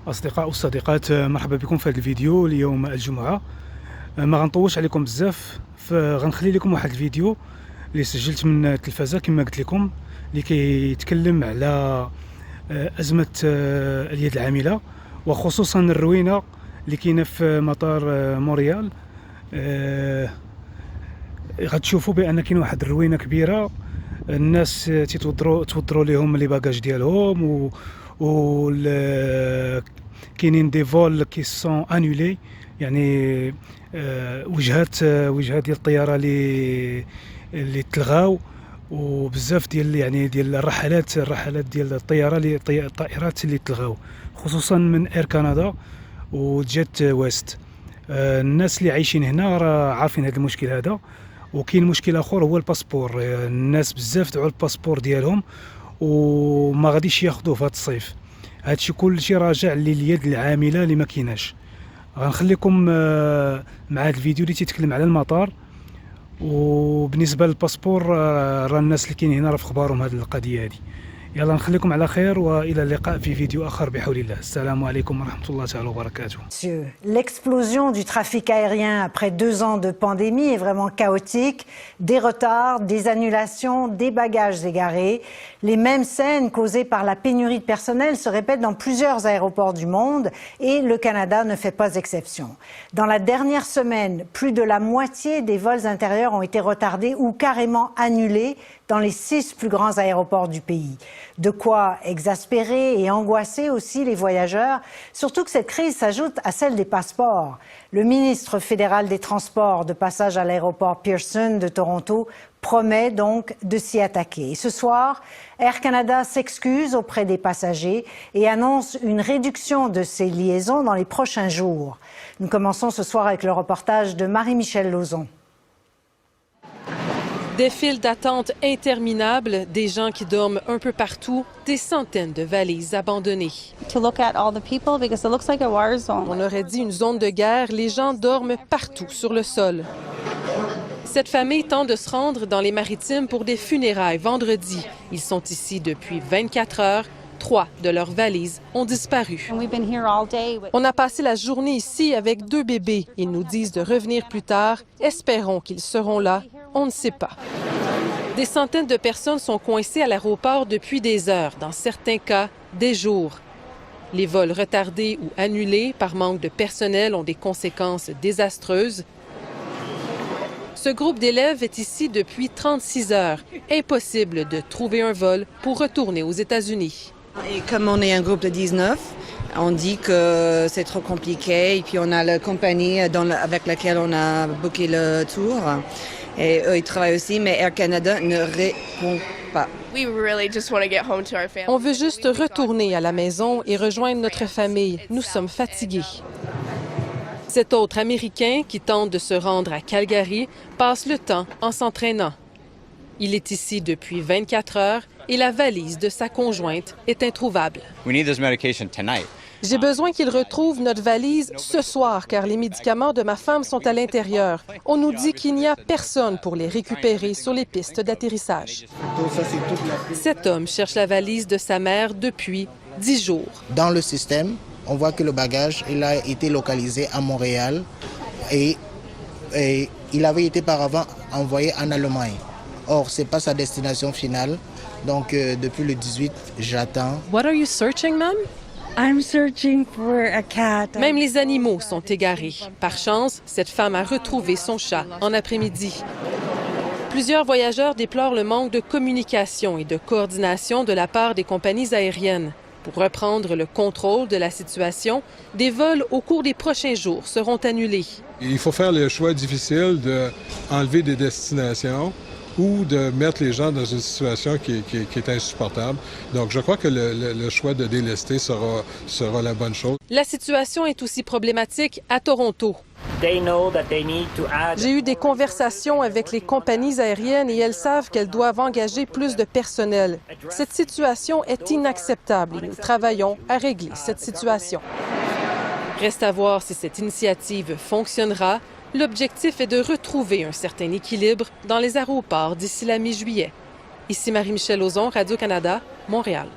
أصدقاء والصديقات، مرحبا بكم في هذا الفيديو اليوم الجمعة. ما غنطولش عليكم بزاف، فغنخلي لكم واحد الفيديو اللي سجلت من التلفازة كما قلت لكم، اللي كيتكلم على أزمة اليد العاملة، وخصوصا الروينة اللي كاينة في مطار مونريال. غتشوفوا بأن كاين واحد الروينة كبيرة، الناس توضروا لهم لي باجاج ديالهم، و كاينين دي فول كي سون انولي، يعني وجهات ديال الطياره اللي تلغاو، وبزاف ديال الرحلات ديال الطائرات اللي تلغاو، خصوصا من اير كندا وجيت ويست. الناس اللي عايشين هنا راه عارفين هذا المشكل هذا. وكاين مشكل اخر هو الباسبور، الناس بزاف دعوا الباسبور ديالهم وما غاديش ياخذوه في هذا الصيف. هادشي كلشي راجع لليد العامله اللي ما كايناش. غنخليكم مع هذا الفيديو اللي تيتكلم على المطار. وبالنسبه للباسبور راه الناس اللي كاينين هنا راه في اخبارهم هذه القضيه هذه. يلا نخليكم على خير، والى اللقاء في فيديو اخر بحول الله. السلام عليكم ورحمه الله تعالى وبركاته. L'explosion du trafic aérien après 2 ans de pandémie est vraiment chaotique. Des retards, des annulations, des bagages égarés. Les mêmes scènes causées par la pénurie de personnel se répètent dans plusieurs aéroports du monde et le Canada ne fait pas exception. Dans la dernière semaine, plus de la moitié des vols intérieurs ont été retardés ou carrément annulés dans les 6 plus grands aéroports du pays. De quoi exaspérer et angoisser aussi les voyageurs, surtout que cette crise s'ajoute à celle des passeports. Le ministre fédéral des Transports de passage à l'aéroport Pearson de Toronto promet donc de s'y attaquer. Et ce soir, Air Canada s'excuse auprès des passagers et annonce une réduction de ses liaisons dans les prochains jours. Nous commençons ce soir avec le reportage de Marie-Michel Lauzon. Des files d'attente interminables, des gens qui dorment un peu partout, des centaines de valises abandonnées. To look at all the people because it looks like a war zone. On aurait dit une zone de guerre, les gens dorment partout sur le sol. Cette famille tente de se rendre dans les Maritimes pour des funérailles vendredi. Ils sont ici depuis 24 heures. 3 de leurs valises ont disparu. On a passé la journée ici avec 2 bébés. Ils nous disent de revenir plus tard. Espérons qu'ils seront là. On ne sait pas. Des centaines de personnes sont coincées à l'aéroport depuis des heures, dans certains cas, des jours. Les vols retardés ou annulés par manque de personnel ont des conséquences désastreuses. Ce groupe d'élèves est ici depuis 36 heures. Impossible de trouver un vol pour retourner aux États-Unis. Et comme on est un groupe de 19, on dit que c'est trop compliqué. Et puis on a la compagnie avec laquelle on a booké le tour. Et eux, ils travaillent aussi, mais Air Canada ne répond pas. On veut juste retourner à la maison et rejoindre notre famille. Nous sommes fatigués. Cet autre Américain qui tente de se rendre à Calgary passe le temps en s'entraînant. Il est ici depuis 24 heures et la valise de sa conjointe est introuvable. J'ai besoin qu'il retrouve notre valise ce soir car les médicaments de ma femme sont à l'intérieur. On nous dit qu'il n'y a personne pour les récupérer sur les pistes d'atterrissage. Cet homme cherche la valise de sa mère depuis 10 jours. Dans le système, on voit que le bagage il a été localisé à Montréal et il avait été par avant envoyé en Allemagne. Or, ce n'est pas sa destination finale. Donc, depuis le 18, j'attends. What are you searching, ma'am? I'm searching for a cat. Même les animaux sont égarés. Par chance, cette femme a retrouvé son chat en après-midi. Plusieurs voyageurs déplorent le manque de communication et de coordination de la part des compagnies aériennes. Pour reprendre le contrôle de la situation, des vols au cours des prochains jours seront annulés. Il faut faire le choix difficile d'enlever des destinations ou de mettre les gens dans une situation qui est insupportable. Donc, je crois que le choix de délester sera la bonne chose. La situation est aussi problématique à Toronto. J'ai eu des conversations avec les compagnies aériennes et elles savent qu'elles doivent engager plus de personnel. Cette situation est inacceptable et nous travaillons à régler cette situation. Reste à voir si cette initiative fonctionnera. L'objectif est de retrouver un certain équilibre dans les aéroports d'ici la mi-juillet. Ici Marie-Michel Lauzon, Radio-Canada, Montréal.